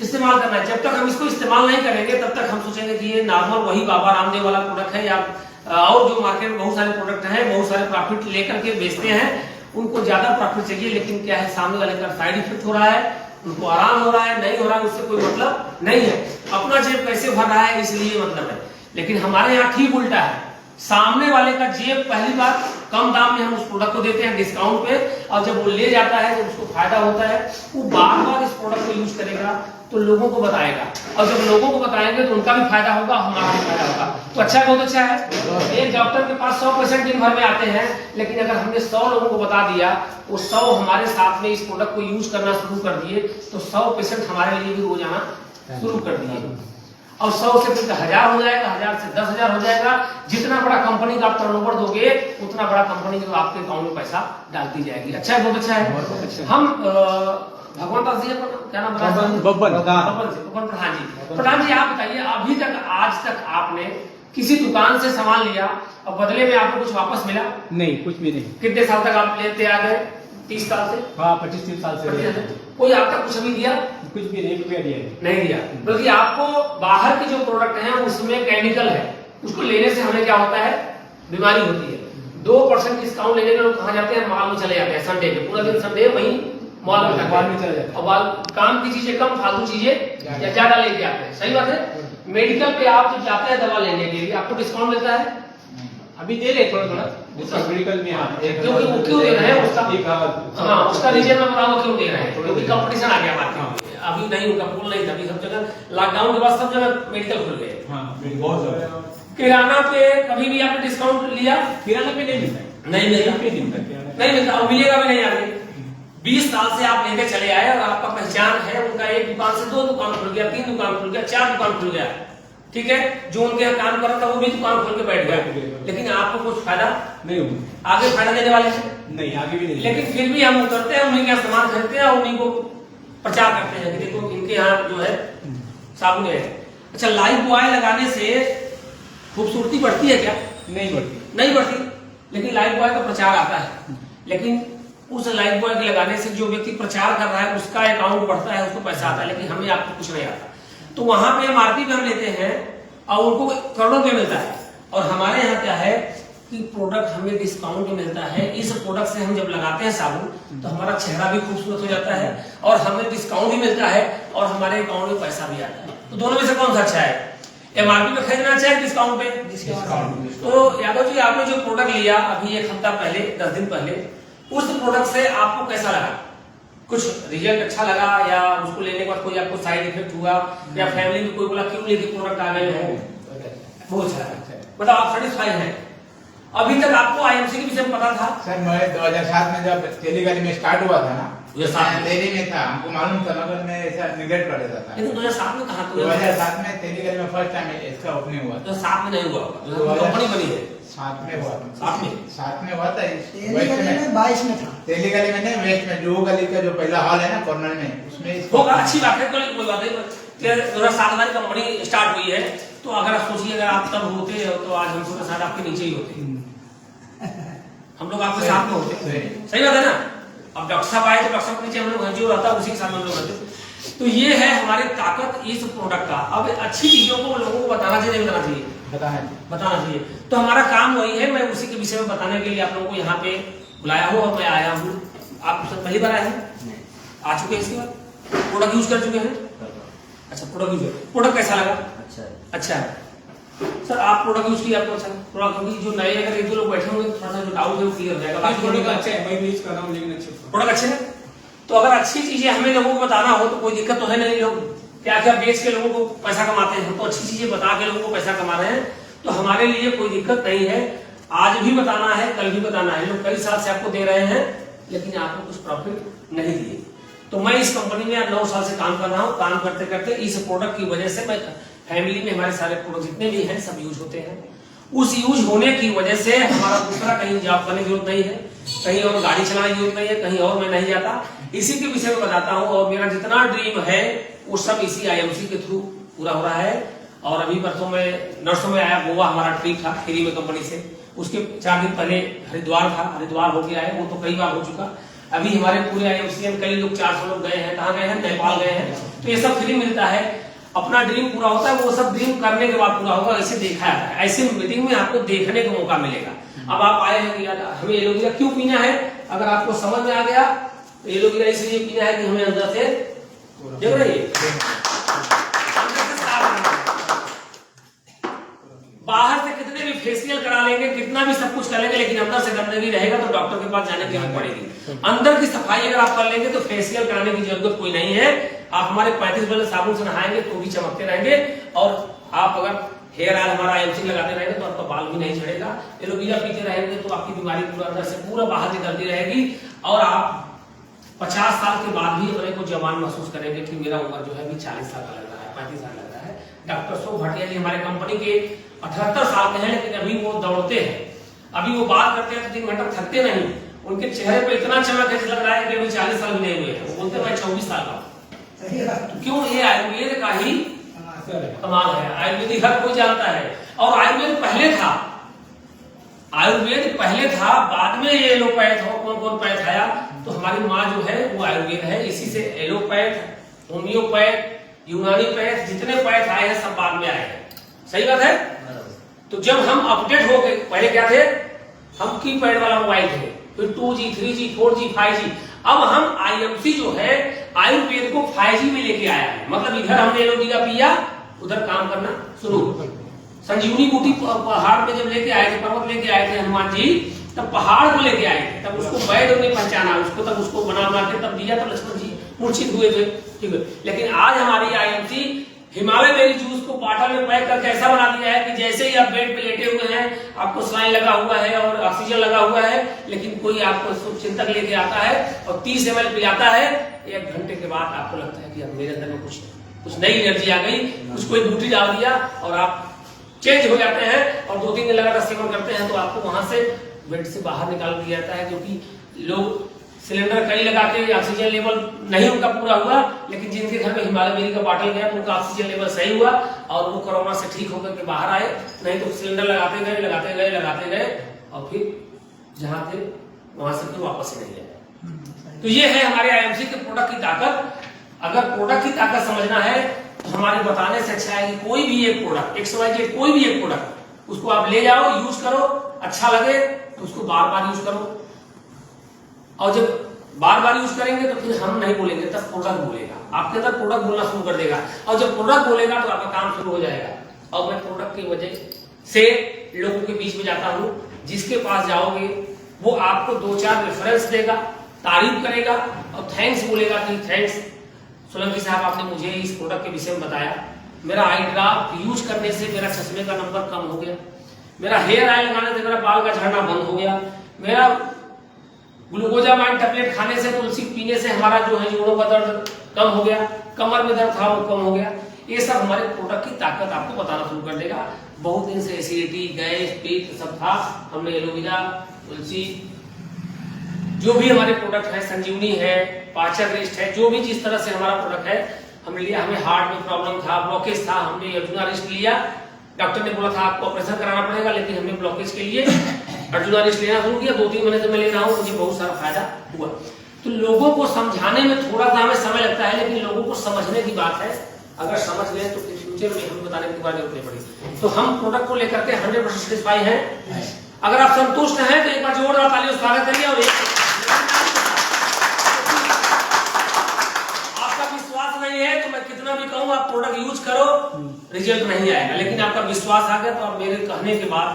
इस्तेमाल करना है। जब तक हम इसको इस्तेमाल नहीं करेंगे तब तक हम सोचेंगे कि ये नॉर्मल वही बाबा रामदेव वाला प्रोडक्ट है, या और जो मार्केट में बहुत सारे प्रोडक्ट हैं, बहुत सारे प्रॉफिट लेकर के बेचते हैं, उनको ज्यादा प्रॉफिट चाहिए, लेकिन क्या है सामने वाले का साइड इफेक्ट हो रहा है, उनको आराम हो रहा है, नहीं हो रहा है, उससे कोई मतलब नहीं है, अपना जेब पैसे भर रहा है इसलिए मतलब है। लेकिन हमारे यहाँ ठीक उल्टा है, सामने वाले का जेब पहली बार कम दाम में हम उस प्रोडक्ट को देते हैं डिस्काउंट पे, और जब वो ले जाता है, जब उसको फायदा होता है, वो बार बार इस प्रोडक्ट को यूज करेगा, तो लोगों को बताएगा, और जब लोगों को बताएंगे तो उनका भी फायदा होगा, हमारा भी फायदा होगा। तो अच्छा, बहुत अच्छा है। एक डॉक्टर के पास 100 पेशेंट दिन भर में आते हैं, लेकिन अगर हमने 100 लोगों को बता दिया, वो 100 हमारे साथ में इस प्रोडक्ट को यूज करना शुरू कर दिए, तो 100 पेशेंट हमारे लिए भी रोज आना शुरू कर दिए, और 100 से फिर 1000 हो जाएगा, 1000 से 10,000 हो जाएगा। जितना बड़ा कंपनी का आप टर्नओवर दोगे, उतना बड़ा कंपनी जो आपके अकाउंट में पैसा डालती जाएगी। अच्छा है, बहुत अच्छा है। हम भगवान दास जी, क्या नाम बब्बन प्रधान जी। प्रधान जी, आप बताइए, अभी तक आज तक आपने किसी दुकान से सामान लिया और बदले में आपको कुछ वापस मिला? नहीं, कुछ भी नहीं। कितने साल तक आप लेते आ गए? 30 साल से? हाँ, 25-30 साल से। कोई आप तक कुछ अभी दिया? कुछ भी नहीं, रुपया दिया नहीं दिया। बल्कि आपको बाहर के जो प्रोडक्ट हैं उसमें केमिकल है, उसको लेने से हमें क्या होता है, बीमारी होती है। 2% डिस्काउंट लेने के लोग कहाँ जाते हैं, मॉल में चले जाते हैं, संडे के पूरा दिन संडे वहीं मॉल में चले जाते हैं, और काम की चीजें कम, फालतू चीजें या ज्यादा लेके आते हैं। सही बात है। मेडिकल पे आप जब जाते हैं दवा लेने के लिए, आपको डिस्काउंट मिलता है? अभी दे रहे थोड़ा थोड़ा मेडिकल में। क्योंकि वो क्यों दे रहे हैं उसका, हाँ उसका रीजन मैं बताऊंगा क्यों दे रहे हैं। क्योंकि कंपटीशन आ गया मार्केट में, अभी नहीं उनका पुल नहीं था, अभी सब जगह लॉकडाउन के बाद सब जगह मेडिकल खुल गए। बहुत ज्यादा। किराना पे कभी भी आपने डिस्काउंट लिया? किराना पे नहीं मिलता, नहीं मिलता, नहीं मिलता, और मिलेगा भी नहीं आगे। 20 साल से आप लेके चले आए और आपका पहचान है, उनका एक दुकान से 2 दुकान खुल गया, 3 दुकान खुल गया, 4 दुकान खुल गया, ठीक है। जो उनके यहाँ काम कर रहा था वो भी दुकान खोल के बैठ गया, लेकिन आपको कुछ फायदा नहीं होगा। आगे फायदा देने वाले हैं नहीं, आगे भी नहीं। लेकिन फिर भी हम उतरते हैं, उन्हीं का सामान खरीदते हैं और उन्हीं को प्रचार करते हैं कि देखो इनके यहाँ जो है साबुन है। अच्छा, लाइफ बॉय लगाने से खूबसूरती बढ़ती है क्या? नहीं बढ़ती, नहीं बढ़ती, लेकिन लाइफ बॉय का प्रचार आता है। लेकिन उस लाइफ बॉय के लगाने से जो व्यक्ति प्रचार कर रहा है उसका अकाउंट बढ़ता है, उसको पैसा आता है, लेकिन हमें आपको कुछ नहीं आता। तो वहां पे एमआरपी पे हम लेते हैं और उनको करोड़ों पे मिलता है, और हमारे यहाँ क्या है कि प्रोडक्ट हमें डिस्काउंट में मिलता है। इस प्रोडक्ट से हम जब लगाते हैं साबुन तो हमारा चेहरा भी खूबसूरत हो जाता है, और हमें डिस्काउंट भी मिलता है, और हमारे अकाउंट में पैसा भी आता है। तो दोनों में से कौन सा अच्छा है? एमआरपी पे खरीदना चाहिए, डिस्काउंट पे? तो यादव जी, आपने जो प्रोडक्ट लिया अभी 1 हफ्ता पहले, 10 दिन पहले, उस प्रोडक्ट से आपको कैसा लगा? कुछ रिजल्ट अच्छा लगा, या उसको लेने के बाद कोई आपको साइड इफेक्ट हुआ, या फैमिली में कोई बोला क्यों लेके प्रोडक्ट आ गए हो? बहुत अच्छा, बताओ आप सेटिस्फाई हैं? अभी तक आपको आईएमसी के विषय में पता था? सर, मैं 2007 में जब तेलीगली में स्टार्ट हुआ था ना, दिल्ली में था, हमको मालूम था, मगर मैं ऐसा निगलेक्ट कर देता था। लेकिन 2007 में कहा? 2007 में तेलीगली में फर्स्ट टाइम इसका ओपनिंग हुआ था। 2007 में नहीं हुआ होगा, कंपनी बनी है 7 में हुआ था। 7 में हुआ था। तेलीगली में 22 में था। तेलीगली में नहीं, वेस्ट में जो गली का जो पहला हॉल है ना कॉर्नर में, उसमें होगा। अच्छी बात है, कोई बात नहीं। 2007 में कंपनी स्टार्ट हुई है, तो अगर आप सोचिए अगर आप तब होते तो आज हम लोग शायद आपके नीचे ही होते, हम लोग आपके साथ में होते। सही बात है ना। अब डॉक्टर साहब आए तो डॉक्टर साहब के नीचे हम लोग जो रहता है उसी के साथ हम लोग रहते। तो ये है हमारी ताकत इस प्रोडक्ट का। अब अच्छी चीजों को लोगों को बताना चाहिए, नहीं बताना चाहिए? बताना चाहिए। तो हमारा काम वही है, मैं उसी के विषय में बताने के लिए आप लोगों को यहाँ पे बुलाया हूँ, और मैं आया हूँ। आप पहली बार आए हैं? आ चुके हैं इसके बाद? प्रोडक्ट यूज कर चुके हैं? अच्छा, प्रोडक्ट कैसा लगा? अच्छा है सर। आप प्रोडक्ट यूज किया, आपको अच्छा प्रोडक्ट? जो नए अगर 1-2 लोग बैठे होंगे थोड़ा सा जो डाउट है वो क्लियर हो जाएगा। बाकी प्रोडक्ट अच्छा है, मैं यूज कर रहा हूँ, लेकिन अच्छे प्रोडक्ट अच्छे हैं। तो अगर अच्छी चीजें हमें लोगों को बताना हो तो कोई दिक्कत तो है नहीं। लोग क्या क्या बेच के लोगों को पैसा कमाते हैं, तो अच्छी चीजें बता के लोगों को पैसा कमा रहे हैं, तो हमारे लिए कोई दिक्कत नहीं है। आज भी बताना है, कल भी बताना है। लोग कई साल से आपको दे रहे हैं, लेकिन आपको कुछ प्रॉफिट नहीं दिए। तो मैं इस कंपनी में 9 साल से काम कर रहा हूँ। काम करते करते इस प्रोडक्ट की वजह से मैं फैमिली में हमारे सारे प्रोडक्ट जितने भी हैं सब यूज होते हैं। उस यूज होने की वजह से हमारा दूसरा कहीं जॉब करने की जरूरत नहीं है, कहीं और गाड़ी चलाने की जरूरत नहीं है, कहीं और मैं नहीं जाता। इसी के विषय में बताता हूँ, और मेरा जितना ड्रीम है वो सब इसी आईएमसी के थ्रू पूरा हो रहा है। और अभी परसों में नर्सों में आया, गोवा हमारा ट्रिप था फ्री में कंपनी से। उसके 4 दिन पहले हरिद्वार था, हरिद्वार होके आए, वो तो कई बार हो चुका। अभी हमारे पूरे आईएमसी में कई लोग 400 लोग गए हैं। कहाँ गए हैं? नेपाल गए हैं। तो ये सब फ्री मिलता है। अपना ड्रीम पूरा होता है, वो सब ड्रीम करने के बाद पूरा होगा, ऐसे देखा जाता है। ऐसे मीटिंग में आपको देखने का मौका मिलेगा। अब आप आए हैं कि यार हमें एलोवेरा क्यों पीना है, अगर आपको समझ में आ गया तो एलोवेरा इसलिए पीना है कि हमें अंदर से देख रही है, बाहर से कितने भी फेशियल करा लेंगे, कितना भी सब कुछ कर लेंगे, लेकिन अंदर से गंदगी रहेगा तो डॉक्टर के पास जाने की जरूरत पड़ेगी। अंदर की सफाई अगर आप कर लेंगे तो फेशियल कराने की जरूरत कोई नहीं है। आप हमारे 35 वाले साबुन से नहाएंगे तो भी चमकते रहेंगे, और आप अगर हेयर ऑयल हमारा IMC लगाते रहेंगे तो आपका बाल भी नहीं झड़ेगा। एलोवेरा पीते रहेंगे तो आपकी बीमारी पूरा अंदर से पूरा बाहर निकलती रहेगी, और आप 50 साल के बाद भी अपने को जवान महसूस करेंगे कि मेरा उम्र जो है अभी 40 साल का लग रहा है, 35 साल लग रहा है। डॉक्टर शोभ भाटिया जी हमारे कंपनी के 78 साल के हैं, लेकिन अभी वो दौड़ते हैं, अभी वो बात करते हैं तो 3 घंटा थकते नहीं। उनके चेहरे पे इतना चमक है, लग रहा है कि अभी 40 साल भी नहीं हुए हैं। वो बोलते हैं मैं 24 साल का। क्यों? ये आयुर्वेद का ही कमाल है। आयुर्वेदिक हर कोई जानता है, और आयुर्वेद पहले था, आयुर्वेद पहले था, बाद में ये एलोपैथ हो, कौन कौन पैथ आया, तो हमारी माँ जो है वो आयुर्वेद है। इसी से एलोपैथ, होम्योपैथ, यूनानी पैथ, जितने पैथ आए हैं सब बाद में आए हैं। सही बात है। तो जब हम अपडेट हो गए, पहले क्या थे, हम कीपैड वाला मोबाइल थे, फिर 2G, 3G, 4G, 5G, अब हम IMC जो है आयुर्वेद को 5G में लेके आया है। मतलब इधर हमने एलोवेरा पिया, उधर काम करना शुरू। संजीवनी बूटी पहाड़ पे जब लेके आए थे, पर्वत लेके आए थे हनुमान जी, तब पहाड़ को लेके आए थे, तब उसको वैद्य ने पहचाना, उसको तब उसको बना के तब दिया, तब लक्ष्मण जी मूर्छित हुए थे, ठीक है। लेकिन आज हमारी IMC हिमालय बेरी जूस को बॉटल में पैक करके ऐसा बना दिया है कि जैसे ही आप बेड पे लेटे हुए हैं, आपको सलाइन लगा हुआ है और ऑक्सीजन लगा हुआ है, लेकिन कोई आपको शुभचिंतक लेके आता है और 30 ml पिलाता है, 1 घंटे के बाद आपको लगता है कि अब मेरे अंदर में कुछ नई एनर्जी आ गई, कुछ कोई बूटी डाल दिया और आप चेंज हो जाते हैं, और 2-3 दिन लगातार सेवन करते हैं तो आपको वहां से बेड से बाहर निकाल दिया जाता है। क्योंकि लोग सिलेंडर कई लगा के ऑक्सीजन लेवल नहीं उनका पूरा हुआ, लेकिन जिनके घर में हिमालय बेरी का बॉटल गया तो उनका ऑक्सीजन लेवल सही हुआ और वो कोरोना से ठीक होकर के बाहर आए। नहीं तो सिलेंडर लगाते गए और फिर जहां थे वहां से फिर वापस ही नहीं आए। तो ये है हमारे IMC के प्रोडक्ट की ताकत। अगर प्रोडक्ट की ताकत समझना है तो हमारे बताने से अच्छा है कि कोई भी एक प्रोडक्ट, XYZ कोई भी एक प्रोडक्ट, उसको आप ले जाओ, यूज करो, अच्छा लगे तो उसको बार बार यूज करो, और जब बार बार यूज करेंगे तो फिर हम नहीं बोलेंगे, तब प्रोडक्ट बोलेगा, आपके अंदर प्रोडक्ट बोलना शुरू कर देगा, और जब प्रोडक्ट बोलेगा तो आपका काम शुरू हो जाएगा। और मैं प्रोडक्ट की वजह से लोगों के बीच में जाता हूं, जिसके पास जाओगे वो आपको 2-4 रेफरेंस देगा, तारीफ करेगा और थैंक्स बोलेगा कि थैंक्स सोलंकी साहब, आपने मुझे इस प्रोडक्ट के विषय में बताया, मेरा आई ड्रॉप यूज करने से मेरा चश्मे का नंबर कम हो गया, मेरा हेयर ऑयल लगाने से मेरा बाल का झड़ना बंद हो गया, मेरा ग्लूकोजामाइन टैबलेट खाने से, तुलसी पीने से हमारा जो है जोड़ों का दर्द कम हो गया, कमर में दर्द था वो कम हो गया। ये सब हमारे प्रोडक्ट की ताकत आपको बताना शुरू कर देगा। बहुत दिन से एसिडिटी, गैस, पित्त सब था, हमने एलोवेरा, तुलसी, जो भी हमारे प्रोडक्ट है, संजीवनी है, पाचक रिस्ट है, जो भी जिस तरह से हमारा प्रोडक्ट है हमने लिया। हमें हार्ट में प्रॉब्लम था, ब्लॉकेज था, हमने अर्जुना रिस्ट लिया। डॉक्टर ने बोला था आपको ऑपरेशन कराना पड़ेगा, लेकिन हमने ब्लॉकेज के लिए अर्जुना रिस्ट लेना शुरू किया। 2-3 महीने से मैं ले रहा हूँ, मुझे बहुत सारा फायदा हुआ। तो लोगों को समझाने में थोड़ा सा हमें समय लगता है, लेकिन लोगों को समझने की बात है। अगर समझ लें तो फिर फ्यूचर में हमें बताने की बात जरूरत नहीं पड़ेगी। तो हम प्रोडक्ट को लेकर के 100% सेटिस्फाई हैं। अगर आप संतुष्ट हैं तो एक बार जोरदार तालियों से स्वागत करिए। और आपका विश्वास नहीं है तो मैं कितना भी कहूँ, आप प्रोडक्ट यूज करो, रिजल्ट नहीं आएगा। लेकिन आपका विश्वास आ गया तो आप मेरे कहने के बाद